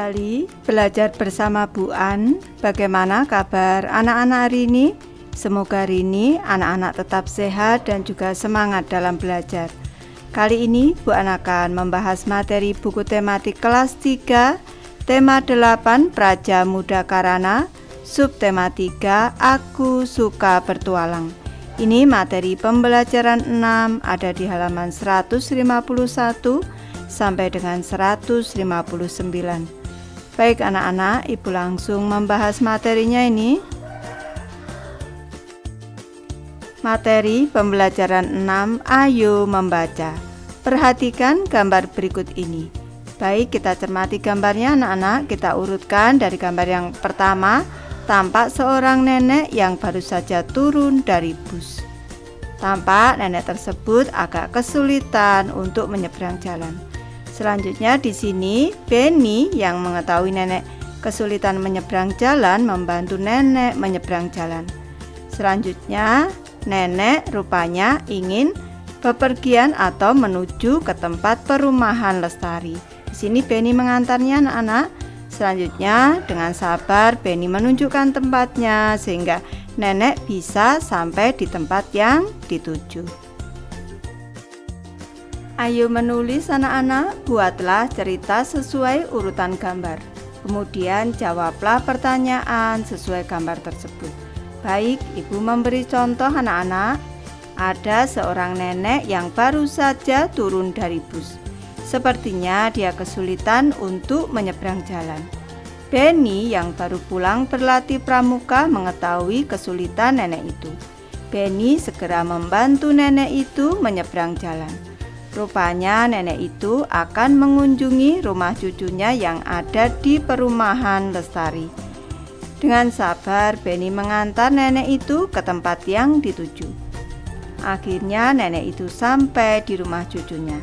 kembali belajar bersama Bu An. Bagaimana kabar anak-anak hari ini? Semoga hari ini anak-anak tetap sehat dan juga semangat dalam belajar. Kali ini Bu An akan membahas materi buku tematik kelas 3, tema 8 Praja Muda Karana, subtema 3 Aku Suka Bertualang. Ini materi pembelajaran 6, ada di halaman 151 sampai dengan 159. Baik anak-anak, Ibu langsung membahas materinya ini. Materi pembelajaran 6, ayo membaca. Perhatikan gambar berikut ini. Baik, kita cermati gambarnya anak-anak. Kita urutkan dari gambar yang pertama, tampak seorang nenek yang baru saja turun dari bus. Tampak nenek tersebut agak kesulitan untuk menyeberang jalan. Selanjutnya di sini Benny yang mengetahui nenek kesulitan menyeberang jalan membantu nenek menyeberang jalan. Selanjutnya nenek rupanya ingin bepergian atau menuju ke tempat perumahan Lestari. Di sini Benny mengantarnya anak-anak. Selanjutnya dengan sabar Benny menunjukkan tempatnya sehingga nenek bisa sampai di tempat yang dituju. Ayo menulis anak-anak, buatlah cerita sesuai urutan gambar. Kemudian jawablah pertanyaan sesuai gambar tersebut. Baik, Ibu memberi contoh anak-anak. Ada seorang nenek yang baru saja turun dari bus. Sepertinya dia kesulitan untuk menyeberang jalan. Benny yang baru pulang berlatih pramuka mengetahui kesulitan nenek itu. Benny segera membantu nenek itu menyeberang jalan. Rupanya nenek itu akan mengunjungi rumah cucunya yang ada di perumahan Lestari. Dengan sabar Benny mengantar nenek itu ke tempat yang dituju. Akhirnya nenek itu sampai di rumah cucunya.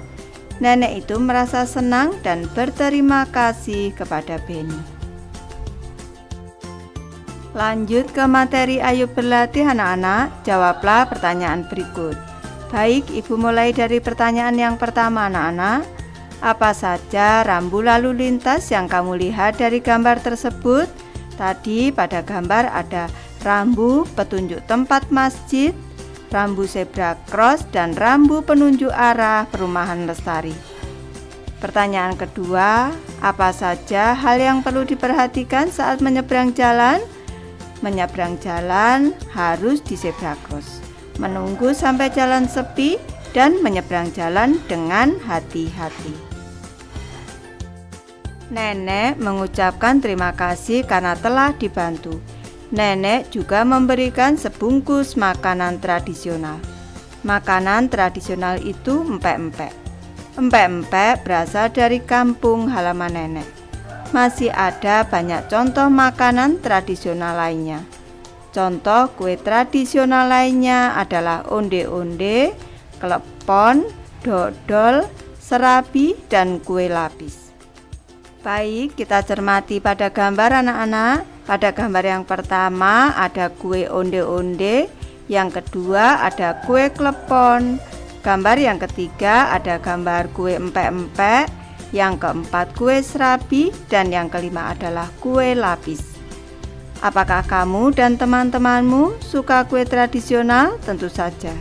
Nenek itu merasa senang dan berterima kasih kepada Benny. Lanjut ke materi ayo berlatih anak-anak, jawablah pertanyaan berikut. Baik, Ibu mulai dari pertanyaan yang pertama anak-anak. Apa saja rambu lalu lintas yang kamu lihat dari gambar tersebut? Tadi pada gambar ada rambu petunjuk tempat masjid, rambu zebra cross, dan rambu penunjuk arah perumahan Lestari. Pertanyaan kedua, apa saja hal yang perlu diperhatikan saat menyeberang jalan? Menyeberang jalan harus di zebra cross, menunggu sampai jalan sepi, dan menyeberang jalan dengan hati-hati. Nenek mengucapkan terima kasih karena telah dibantu. Nenek juga memberikan sebungkus makanan tradisional. Makanan tradisional itu empek-empek. Empek-empek berasal dari kampung halaman nenek. Masih ada banyak contoh makanan tradisional lainnya. Contoh kue tradisional lainnya adalah onde-onde, klepon, dodol, serabi, dan kue lapis. Baik, kita cermati pada gambar anak-anak. Pada gambar yang pertama ada kue onde-onde, yang kedua ada kue klepon, gambar yang ketiga ada gambar kue empek-empek, yang keempat kue serabi, dan yang kelima adalah kue lapis. Apakah kamu dan teman-temanmu suka kue tradisional? Tentu saja.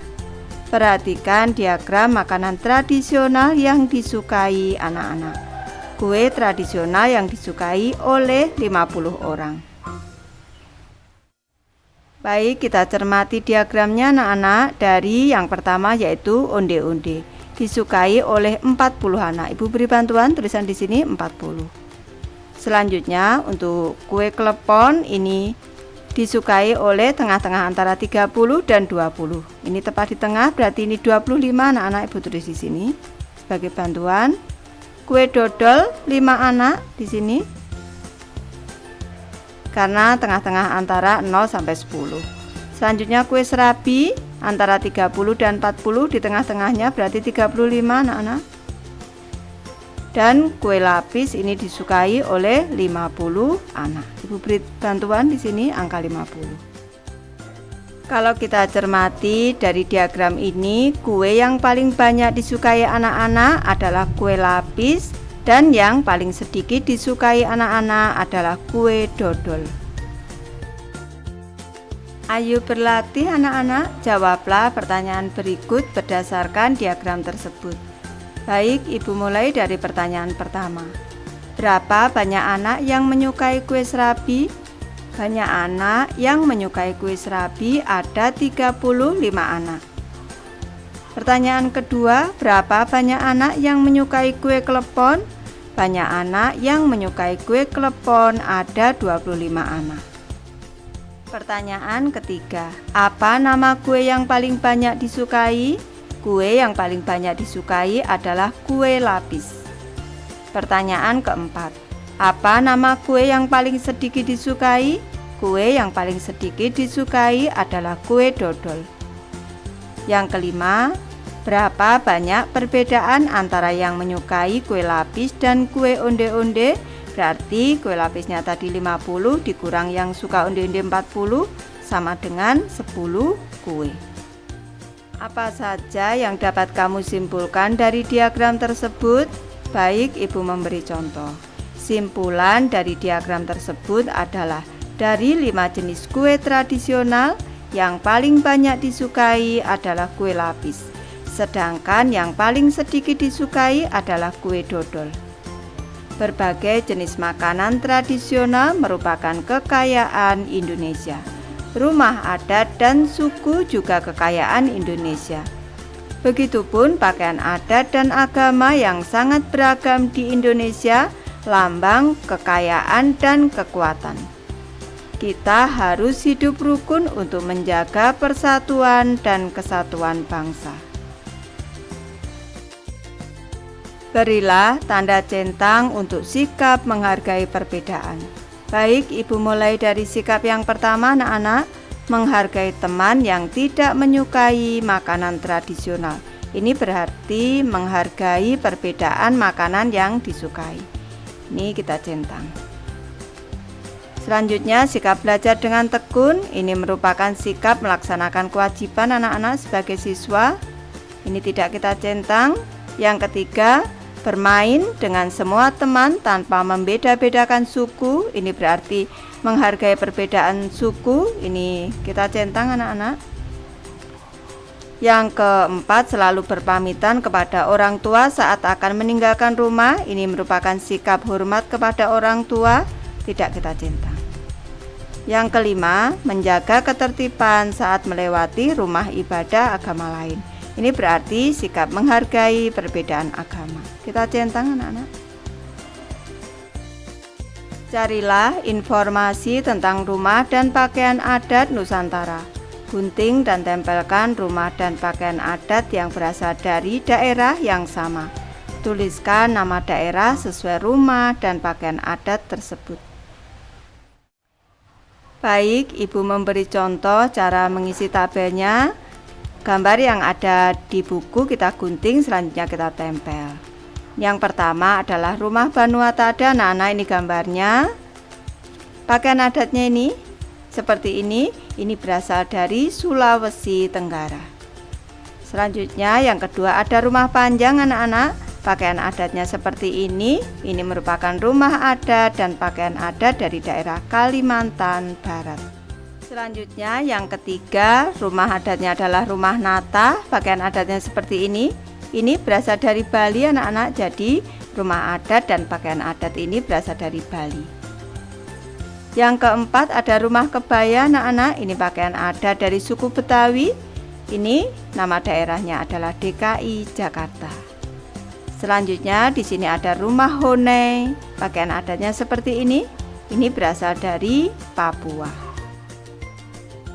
Perhatikan diagram makanan tradisional yang disukai anak-anak. Kue tradisional yang disukai oleh 50 orang. Baik, kita cermati diagramnya anak-anak. Dari yang pertama yaitu onde-onde. Disukai oleh 40 anak. Ibu beri bantuan tulisan di sini 40. Selanjutnya untuk kue klepon ini disukai oleh tengah-tengah antara 30 dan 20. Ini tepat di tengah, berarti ini 25 anak-anak. Ibu tulis di sini sebagai bantuan. Kue dodol 5 anak di sini. Karena tengah-tengah antara 0 sampai 10. Selanjutnya kue serabi antara 30 dan 40, di tengah-tengahnya berarti 35 anak-anak. Dan kue lapis ini disukai oleh 50 anak. Ibu beri bantuan di sini angka 50. Kalau kita cermati dari diagram ini, kue yang paling banyak disukai anak-anak adalah kue lapis Dan yang paling sedikit disukai anak-anak adalah kue dodol. Ayo berlatih anak-anak, jawablah pertanyaan berikut berdasarkan diagram tersebut. Baik, Ibu mulai dari pertanyaan pertama. Berapa banyak anak yang menyukai kue serabi? Banyak anak yang menyukai kue serabi ada 35 anak. Pertanyaan kedua, berapa banyak anak yang menyukai kue klepon? Banyak anak yang menyukai kue klepon ada 25 anak. Pertanyaan ketiga, apa nama kue yang paling banyak disukai? Kue yang paling banyak disukai adalah kue lapis. Pertanyaan keempat, apa nama kue yang paling sedikit disukai? Kue yang paling sedikit disukai adalah kue dodol. Yang kelima, berapa banyak perbedaan antara yang menyukai kue lapis dan kue onde-onde? Berarti kue lapisnya tadi 50 dikurang yang suka onde-onde 40 sama dengan 10 kue. Apa saja yang dapat kamu simpulkan dari diagram tersebut? Baik, Ibu memberi contoh. Simpulan dari diagram tersebut adalah dari 5 jenis kue tradisional, yang paling banyak disukai adalah kue lapis, sedangkan yang paling sedikit disukai adalah kue dodol. Berbagai jenis makanan tradisional merupakan kekayaan Indonesia. Rumah adat dan suku juga kekayaan Indonesia. Begitupun pakaian adat dan agama yang sangat beragam di Indonesia, lambang kekayaan dan kekuatan. Kita harus hidup rukun untuk menjaga persatuan dan kesatuan bangsa. Berilah tanda centang untuk sikap menghargai perbedaan. Baik, Ibu mulai dari sikap yang pertama anak-anak, menghargai teman yang tidak menyukai makanan tradisional. Ini berarti menghargai perbedaan makanan yang disukai. Ini kita centang. Selanjutnya, sikap belajar dengan tekun. Ini merupakan sikap melaksanakan kewajiban anak-anak sebagai siswa. Ini tidak kita centang. Yang ketiga, bermain dengan semua teman tanpa membeda-bedakan suku. Ini berarti menghargai perbedaan suku. Ini kita centang anak-anak. Yang keempat, selalu berpamitan kepada orang tua saat akan meninggalkan rumah. Ini merupakan sikap hormat kepada orang tua. Tidak kita centang. Yang kelima, menjaga ketertiban saat melewati rumah ibadah agama lain. Ini berarti sikap menghargai perbedaan agama. Kita centang anak-anak. Carilah informasi tentang rumah dan pakaian adat Nusantara. Gunting dan tempelkan rumah dan pakaian adat yang berasal dari daerah yang sama. Tuliskan nama daerah sesuai rumah dan pakaian adat tersebut. Baik, Ibu memberi contoh cara mengisi tabelnya. Gambar yang ada di buku kita gunting, selanjutnya kita tempel. Yang pertama adalah rumah Banuatada. Nah, ini gambarnya. Pakaian adatnya ini seperti ini. Ini berasal dari Sulawesi Tenggara. Selanjutnya yang kedua ada rumah panjang anak-anak. Pakaian adatnya seperti ini. Ini merupakan rumah adat dan pakaian adat dari daerah Kalimantan Barat. Selanjutnya yang ketiga, rumah adatnya adalah rumah Nata. Pakaian adatnya seperti ini. Ini berasal dari Bali anak-anak. Jadi rumah adat dan pakaian adat ini berasal dari Bali. Yang keempat ada rumah kebaya anak-anak. Ini pakaian adat dari suku Betawi. Ini nama daerahnya adalah DKI Jakarta. Selanjutnya di sini ada rumah Honai. Pakaian adatnya seperti ini. Ini berasal dari Papua.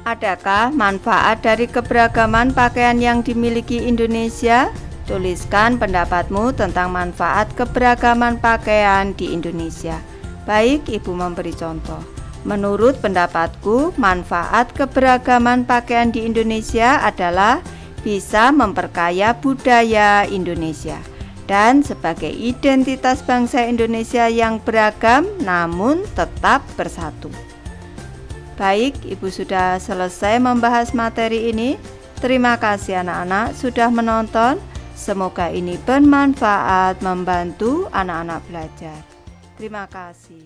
Adakah manfaat dari keberagaman pakaian yang dimiliki Indonesia? Tuliskan pendapatmu tentang manfaat keberagaman pakaian di Indonesia. Baik, Ibu memberi contoh. Menurut pendapatku, manfaat keberagaman pakaian di Indonesia adalah bisa memperkaya budaya Indonesia dan sebagai identitas bangsa Indonesia yang beragam namun tetap bersatu. Baik, Ibu sudah selesai membahas materi ini. Terima kasih anak-anak sudah menonton. Semoga ini bermanfaat membantu anak-anak belajar. Terima kasih.